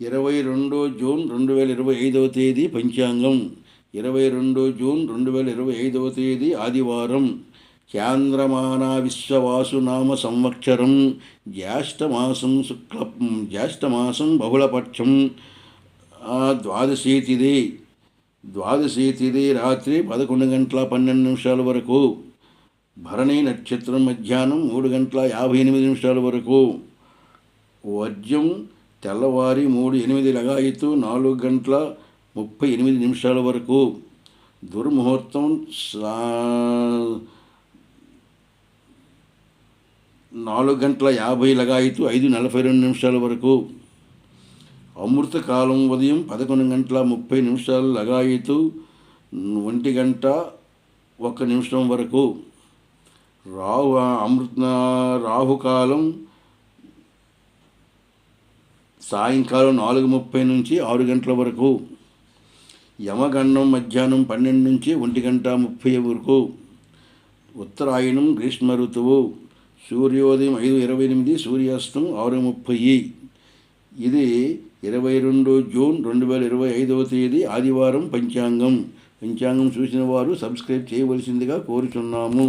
22 June 2025 తేదీ పంచాంగం. 22 June 2025 తేదీ ఆదివారం. చాంద్రమాన విశ్వవాసునామ సంవత్సరం. జ్యేష్ఠమాసం బహుళపక్షం. ద్వాదశి తిథి రాత్రి 11 గంటల 12 నిమిషాల వరకు. భరణి నక్షత్రం మధ్యాహ్నం 3 గంటల 58 నిమిషాల వరకు. వర్జ్యం తెల్లవారి 3:08 లగాయతు 4 గంటల 38 నిమిషాల వరకు. దుర్ముహూర్తం 4 గంటల 50 లగాయతు 5:42 నిమిషాల వరకు. అమృతకాలం ఉదయం 11 గంటల 30 నిమిషాలు లగాయతు 1 గంట 1 నిమిషం వరకు. రాహుకాలం సాయంకాలం 4:30 నుంచి 6 గంటల వరకు. యమగండం మధ్యాహ్నం 12 నుంచి 1 గంట 30 వరకు. ఉత్తరాయణం గ్రీష్మ ఋతువు. సూర్యోదయం 5:28, సూర్యాస్తం 6:30. ఇది 22 జూన్ 2025 తేదీ ఆదివారం పంచాంగం. పంచాంగం చూసిన వారు సబ్స్క్రైబ్ చేయవలసిందిగా కోరుచున్నాము.